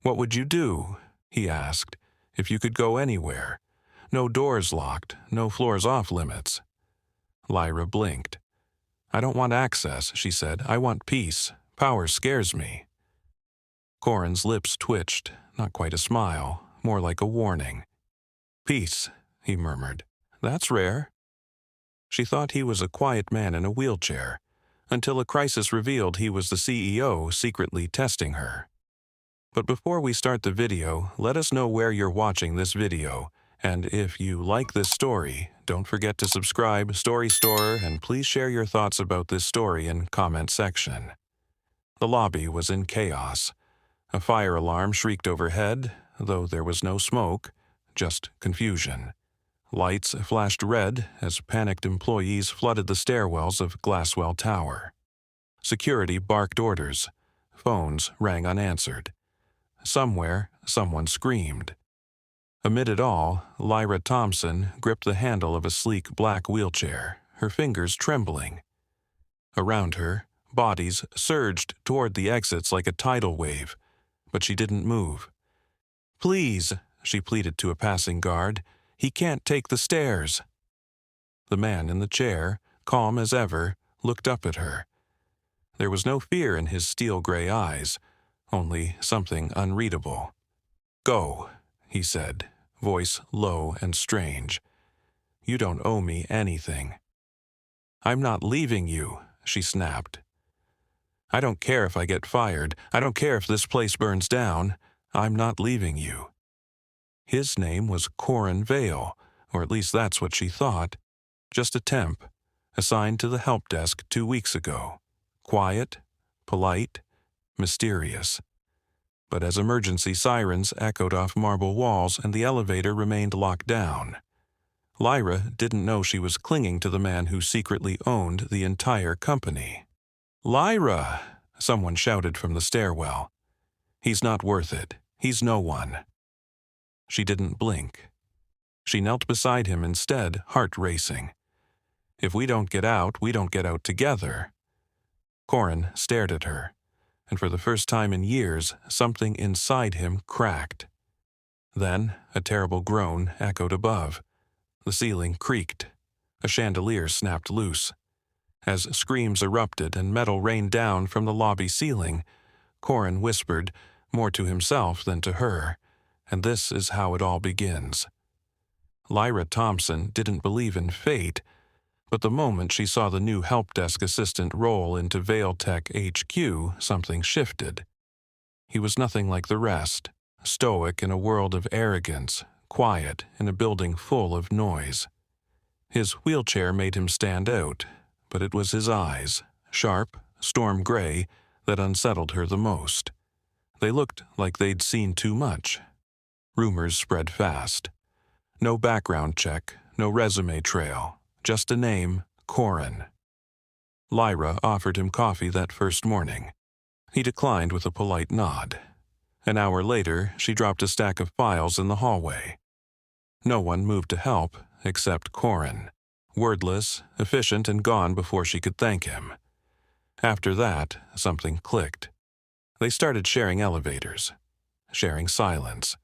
"What would you do?" he asked, "if you could go anywhere? No doors locked, no floors off limits." Lyra blinked. "I don't want access," she said. "I want peace. Power scares me." Corin's lips twitched, not quite a smile, more like a warning. "Peace," he murmured. "That's rare." She thought he was a quiet man in a wheelchair, until a crisis revealed he was the CEO secretly testing her. But before we start the video, let us know where you're watching this video, and if you like this story, don't forget to subscribe, Story Storer, and please share your thoughts about this story in comment section. The lobby was in chaos. A fire alarm shrieked overhead, though there was no smoke, just confusion. Lights flashed red as panicked employees flooded the stairwells of Glasswell Tower. Security barked orders. Phones rang unanswered. Somewhere, someone screamed. Amid it all, Lyra Thompson gripped the handle of a sleek black wheelchair, her fingers trembling. Around her, bodies surged toward the exits like a tidal wave, but she didn't move. "Please," she pleaded to a passing guard, "he can't take the stairs." The man in the chair, calm as ever, looked up at her. There was no fear in his steel-gray eyes, only something unreadable. "Go," he said, voice low and strange. "You don't owe me anything." "I'm not leaving you," she snapped. "I don't care if I get fired. I don't care if this place burns down. I'm not leaving you." His name was Corin Vale, or at least that's what she thought. Just a temp, assigned to the help desk 2 weeks ago. Quiet, polite, mysterious. But as emergency sirens echoed off marble walls and the elevator remained locked down, Lyra didn't know she was clinging to the man who secretly owned the entire company. "Lyra!" someone shouted from the stairwell. "He's not worth it. He's no one." She didn't blink. She knelt beside him instead, heart racing. "If we don't get out, we don't get out together." Corin stared at her, and for the first time in years, something inside him cracked. Then a terrible groan echoed above. The ceiling creaked. A chandelier snapped loose. As screams erupted and metal rained down from the lobby ceiling, Corin whispered, more to himself than to her, "And this is how it all begins." Lyra Thompson didn't believe in fate, but the moment she saw the new help desk assistant roll into Vale Tech HQ, something shifted. He was nothing like the rest, stoic in a world of arrogance, quiet in a building full of noise. His wheelchair made him stand out, but it was his eyes, sharp, storm gray, that unsettled her the most. They looked like they'd seen too much. Rumors spread fast. No background check, no resume trail, just a name, Corin. Lyra offered him coffee that first morning. He declined with a polite nod. An hour later, she dropped a stack of files in the hallway. No one moved to help except Corin, wordless, efficient, and gone before she could thank him. After that, something clicked. They started sharing elevators, sharing silence.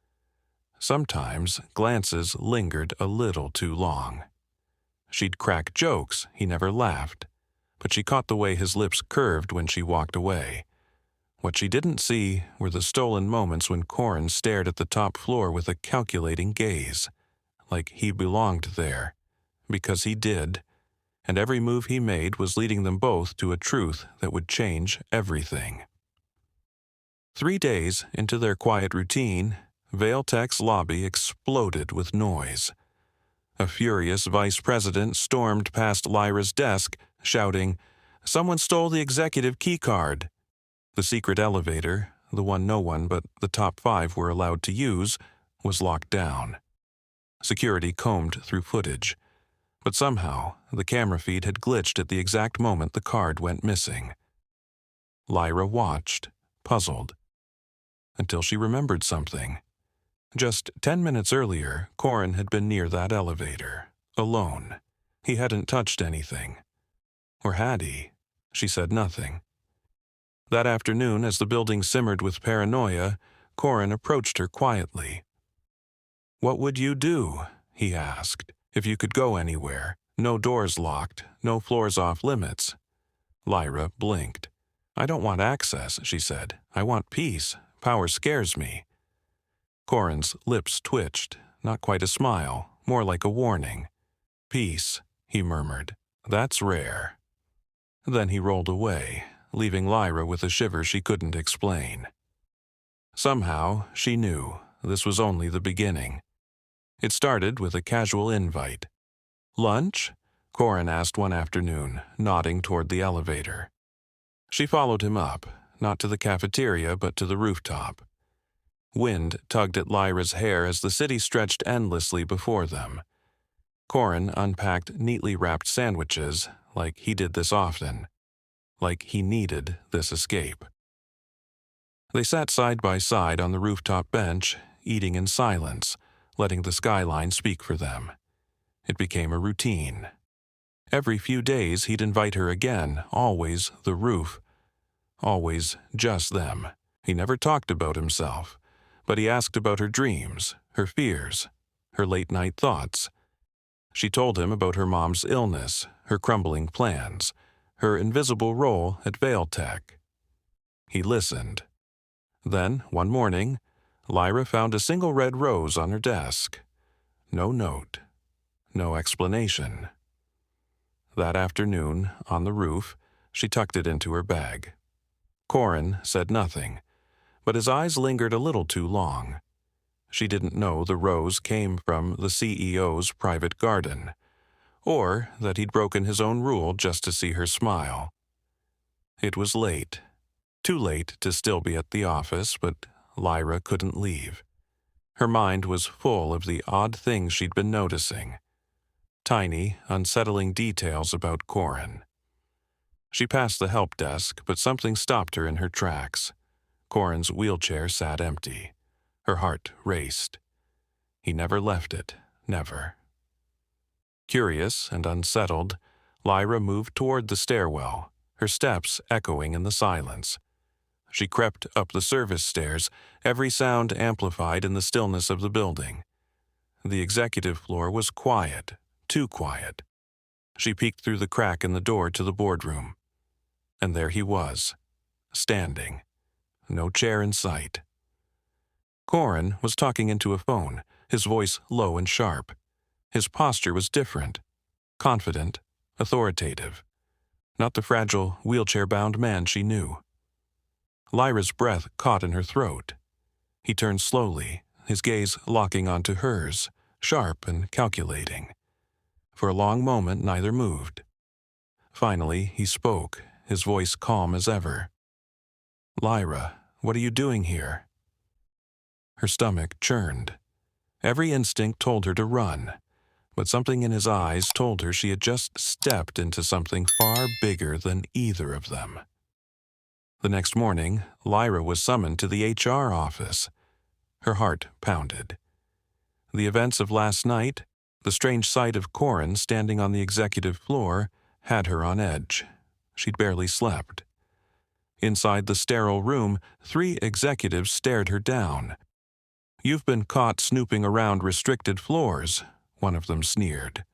Sometimes glances lingered a little too long. She'd crack jokes, he never laughed, but she caught the way his lips curved when she walked away. What she didn't see were the stolen moments when Corin stared at the top floor with a calculating gaze, like he belonged there, because he did, and every move he made was leading them both to a truth that would change everything. 3 days into their quiet routine, Vale Tech's lobby exploded with noise. A furious vice president stormed past Lyra's desk, shouting, "Someone stole the executive key card." The secret elevator, the one no one but the top 5 were allowed to use, was locked down. Security combed through footage, but somehow the camera feed had glitched at the exact moment the card went missing. Lyra watched, puzzled, until she remembered something. Just 10 minutes earlier, Corin had been near that elevator, alone. He hadn't touched anything. Or had he? She said nothing. That afternoon, as the building simmered with paranoia, Corin approached her quietly. "What would you do?" he asked. "If you could go anywhere, no doors locked, no floors off limits." Lyra blinked. "I don't want access," she said. "I want peace. Power scares me." Corin's lips twitched, not quite a smile, more like a warning. "Peace," he murmured. "That's rare." Then he rolled away, leaving Lyra with a shiver she couldn't explain. Somehow, she knew this was only the beginning. It started with a casual invite. "Lunch?" Corin asked one afternoon, nodding toward the elevator. She followed him up, not to the cafeteria but to the rooftop. Wind tugged at Lyra's hair as the city stretched endlessly before them. Corin unpacked neatly wrapped sandwiches, like he did this often, like he needed this escape. They sat side by side on the rooftop bench, eating in silence, letting the skyline speak for them. It became a routine. Every few days he'd invite her again, always the roof. Always just them. He never talked about himself, but he asked about her dreams, her fears, her late-night thoughts. She told him about her mom's illness, her crumbling plans, her invisible role at Vailtech. He listened. Then, one morning, Lyra found a single red rose on her desk. No note. No explanation. That afternoon, on the roof, she tucked it into her bag. Corin said nothing, but his eyes lingered a little too long. She didn't know the rose came from the CEO's private garden, or that he'd broken his own rule just to see her smile. It was late. Too late to still be at the office, but Lyra couldn't leave. Her mind was full of the odd things she'd been noticing. Tiny, unsettling details about Corin. She passed the help desk, but something stopped her in her tracks. Corin's wheelchair sat empty. Her heart raced. He never left it, never. Curious and unsettled, Lyra moved toward the stairwell, her steps echoing in the silence. She crept up the service stairs, every sound amplified in the stillness of the building. The executive floor was quiet, too quiet. She peeked through the crack in the door to the boardroom. And there he was, standing. No chair in sight. Corin was talking into a phone, his voice low and sharp. His posture was different, confident, authoritative. Not the fragile, wheelchair-bound man she knew. Lyra's breath caught in her throat. He turned slowly, his gaze locking onto hers, sharp and calculating. For a long moment, neither moved. Finally, he spoke, his voice calm as ever. "Lyra, what are you doing here?" Her stomach churned. Every instinct told her to run, but something in his eyes told her she had just stepped into something far bigger than either of them. The next morning, Lyra was summoned to the HR office. Her heart pounded. The events of last night, the strange sight of Corin standing on the executive floor, had her on edge. She'd barely slept. Inside the sterile room, 3 executives stared her down. "You've been caught snooping around restricted floors," one of them sneered.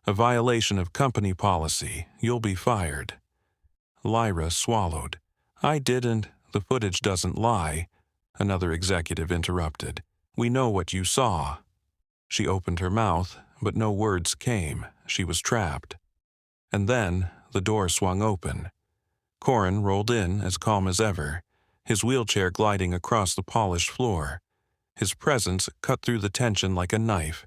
"A violation of company policy. You'll be fired." Lyra swallowed. "I didn't. The footage doesn't lie," another executive interrupted. "We know what you saw." She opened her mouth, but no words came. She was trapped. And then the door swung open. Corin rolled in, as calm as ever, his wheelchair gliding across the polished floor. His presence cut through the tension like a knife.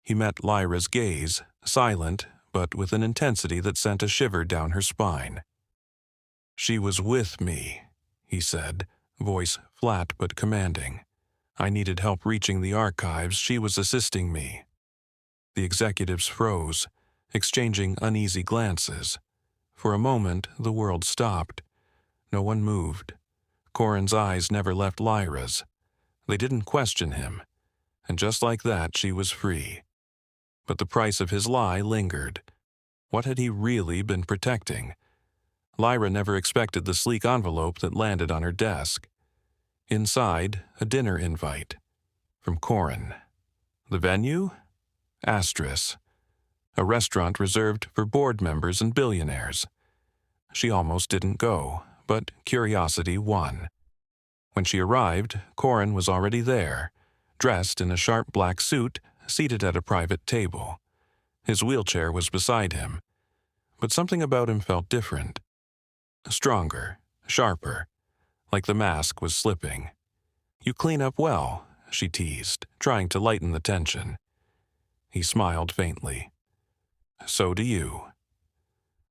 He met Lyra's gaze, silent, but with an intensity that sent a shiver down her spine. "She was with me," he said, voice flat but commanding. "I needed help reaching the archives. She was assisting me." The executives froze, exchanging uneasy glances. For a moment, the world stopped. No one moved. Corin's eyes never left Lyra's. They didn't question him. And just like that, she was free. But the price of his lie lingered. What had he really been protecting? Lyra never expected the sleek envelope that landed on her desk. Inside, a dinner invite. From Corin. The venue? Astris. A restaurant reserved for board members and billionaires. She almost didn't go, but curiosity won. When she arrived, Corin was already there, dressed in a sharp black suit, seated at a private table. His wheelchair was beside him, but something about him felt different. Stronger, sharper, like the mask was slipping. "You clean up well," she teased, trying to lighten the tension. He smiled faintly. "So do you."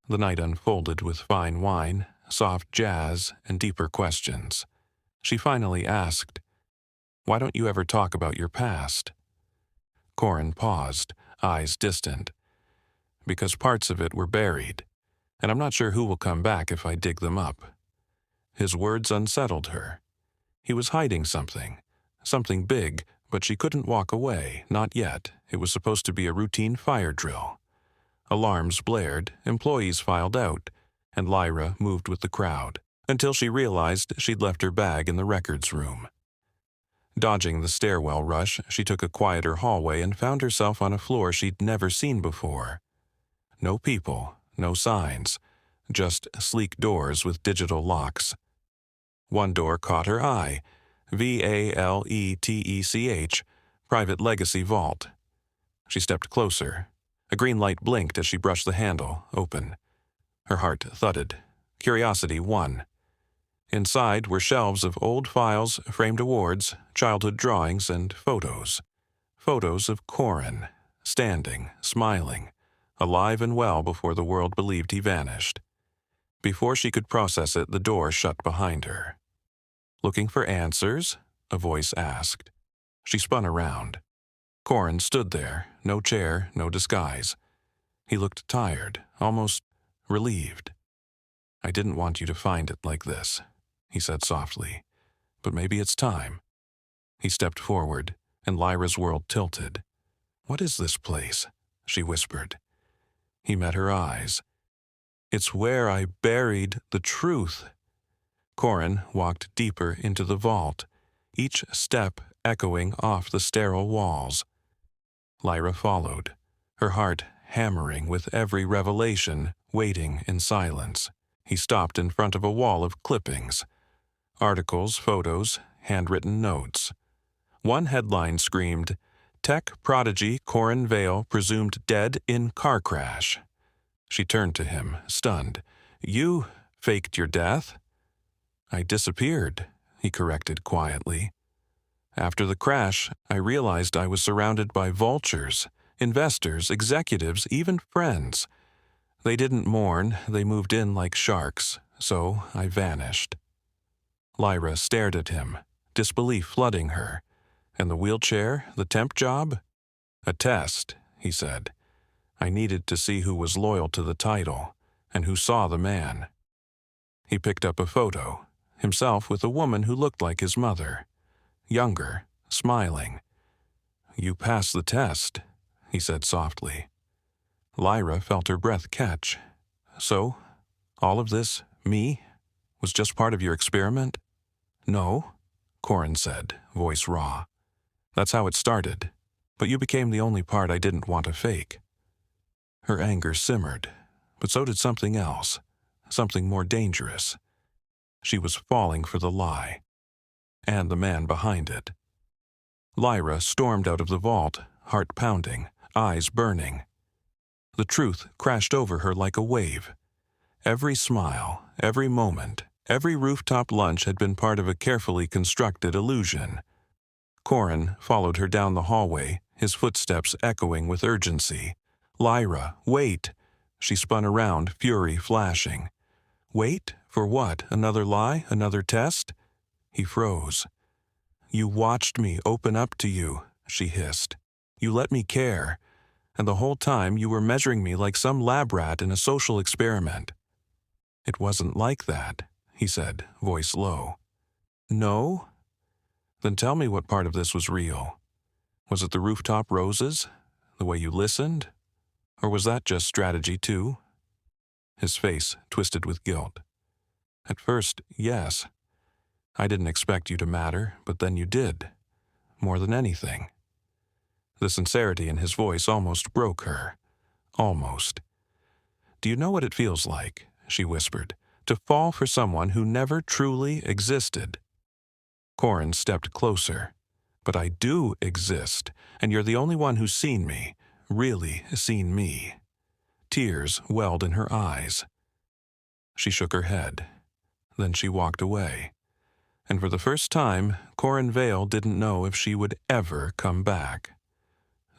The night unfolded with fine wine, soft jazz, and deeper questions. She finally asked, "Why don't you ever talk about your past?" Corin paused, eyes distant. "Because parts of it were buried, and I'm not sure who will come back if I dig them up." His words unsettled her. He was hiding something big, but she couldn't walk away, not yet. It was supposed to be a routine fire drill. Alarms blared, employees filed out, and Lyra moved with the crowd, until she realized she'd left her bag in the records room. Dodging the stairwell rush, she took a quieter hallway and found herself on a floor she'd never seen before. No people, no signs, just sleek doors with digital locks. One door caught her eye, VALETECH, Private Legacy Vault. She stepped closer. A green light blinked as she brushed the handle, open. Her heart thudded. Curiosity won. Inside were shelves of old files, framed awards, childhood drawings, and photos. Photos of Corin, standing, smiling, alive and well before the world believed he vanished. Before she could process it, the door shut behind her. "Looking for answers?" a voice asked. She spun around. Corin stood there, no chair, no disguise. He looked tired, almost relieved. "I didn't want you to find it like this," he said softly. "But maybe it's time." He stepped forward, and Lyra's world tilted. "What is this place?" she whispered. He met her eyes. "It's where I buried the truth." Corin walked deeper into the vault, each step echoing off the sterile walls. Lyra followed, her heart hammering with every revelation, waiting in silence. He stopped in front of a wall of clippings. Articles, photos, handwritten notes. One headline screamed, "Tech prodigy Corin Vale presumed dead in car crash." She turned to him, stunned. "You faked your death?" "I disappeared," he corrected quietly. "After the crash, I realized I was surrounded by vultures, investors, executives, even friends. They didn't mourn, they moved in like sharks, so I vanished." Lyra stared at him, disbelief flooding her. "And the wheelchair, the temp job?" "A test," he said. "I needed to see who was loyal to the title, and who saw the man." He picked up a photo, himself with a woman who looked like his mother. Younger, smiling. "You passed the test," he said softly. Lyra felt her breath catch. "So, all of this, me, was just part of your experiment?" "No," Corin said, voice raw. "That's how it started, but you became the only part I didn't want to fake." Her anger simmered, but so did something else, something more dangerous. She was falling for the lie, and the man behind it. Lyra stormed out of the vault, heart pounding, eyes burning. The truth crashed over her like a wave. Every smile, every moment, every rooftop lunch had been part of a carefully constructed illusion. Corin followed her down the hallway, his footsteps echoing with urgency. "Lyra, wait!" She spun around, fury flashing. "Wait? For what? Another lie? Another test?" He froze. "You watched me open up to you," she hissed. "You let me care. And the whole time you were measuring me like some lab rat in a social experiment." "It wasn't like that," he said, voice low. "No? Then tell me what part of this was real. Was it the rooftop roses? The way you listened? Or was that just strategy too?" His face twisted with guilt. "At first, yes. I didn't expect you to matter, but then you did. More than anything. The sincerity in his voice almost broke her. Almost. Do you know what it feels like, she whispered, to fall for someone who never truly existed? Corin stepped closer. But I do exist, and you're the only one who's seen me, really seen me. Tears welled in her eyes. She shook her head. Then she walked away. And for the first time, Corin Vale didn't know if she would ever come back.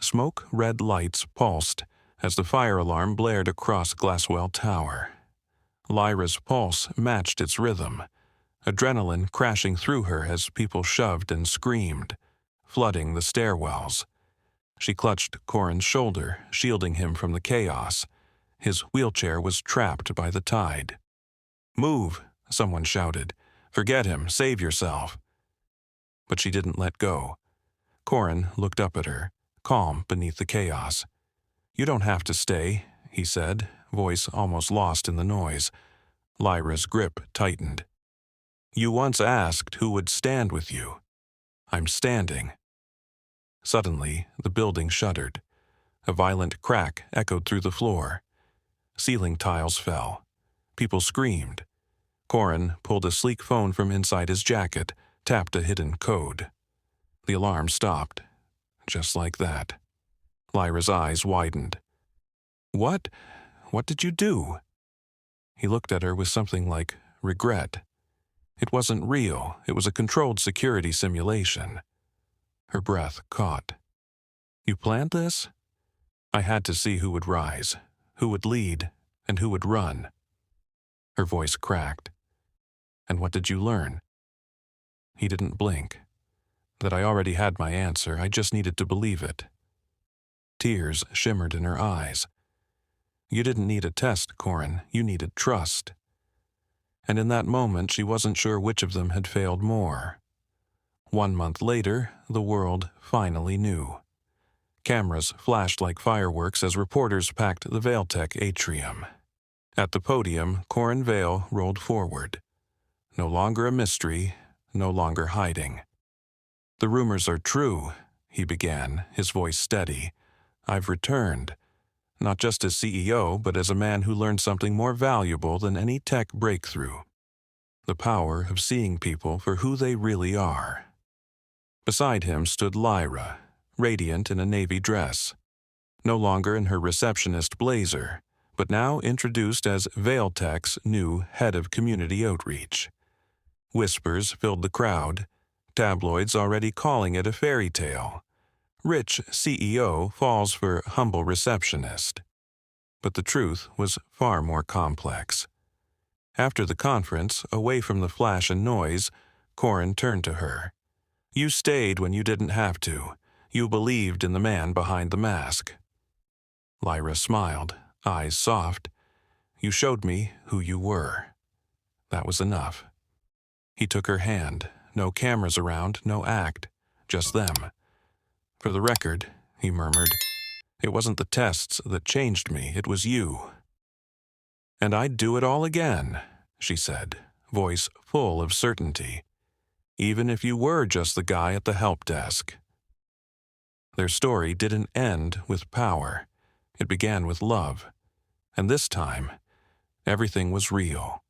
Smoke-red lights pulsed as the fire alarm blared across Glasswell Tower. Lyra's pulse matched its rhythm, adrenaline crashing through her as people shoved and screamed, flooding the stairwells. She clutched Corin's shoulder, shielding him from the chaos. His wheelchair was trapped by the tide. "Move," someone shouted. "Forget him, save yourself." But she didn't let go. Corin looked up at her, calm beneath the chaos. "You don't have to stay," he said, voice almost lost in the noise. Lyra's grip tightened. "You once asked who would stand with you. I'm standing." Suddenly, the building shuddered. A violent crack echoed through the floor. Ceiling tiles fell. People screamed. Corin pulled a sleek phone from inside his jacket, tapped a hidden code. The alarm stopped. Just like that. Lyra's eyes widened. What did you do?" He looked at her with something like regret. It wasn't real. It was a controlled security simulation. Her breath caught. "You planned this?" "I had to see who would rise, who would lead, and who would run." Her voice cracked. "And what did you learn?" He didn't blink. That I already had my answer, I just needed to believe it. Tears shimmered in her eyes. "You didn't need a test, Corin. You needed trust." And in that moment, she wasn't sure which of them had failed more. 1 month later, the world finally knew. Cameras flashed like fireworks as reporters packed the Valetech atrium. At the podium, Corin Vale rolled forward. No longer a mystery, no longer hiding. "The rumors are true," he began, his voice steady. "I've returned. Not just as CEO, but as a man who learned something more valuable than any tech breakthrough. The power of seeing people for who they really are." Beside him stood Lyra, radiant in a navy dress. No longer in her receptionist blazer, but now introduced as Valetech's new head of community outreach. Whispers filled the crowd, tabloids already calling it a fairy tale. Rich CEO falls for humble receptionist. But the truth was far more complex. After the conference, away from the flash and noise, Corin turned to her. "You stayed when you didn't have to. You believed in the man behind the mask." Lyra smiled, eyes soft. "You showed me who you were." That was enough. He took her hand. No cameras around, no act. Just them. "For the record," he murmured, "it wasn't the tests that changed me, it was you." "And I'd do it all again," she said, voice full of certainty. "Even if you were just the guy at the help desk." Their story didn't end with power. It began with love. And this time, everything was real.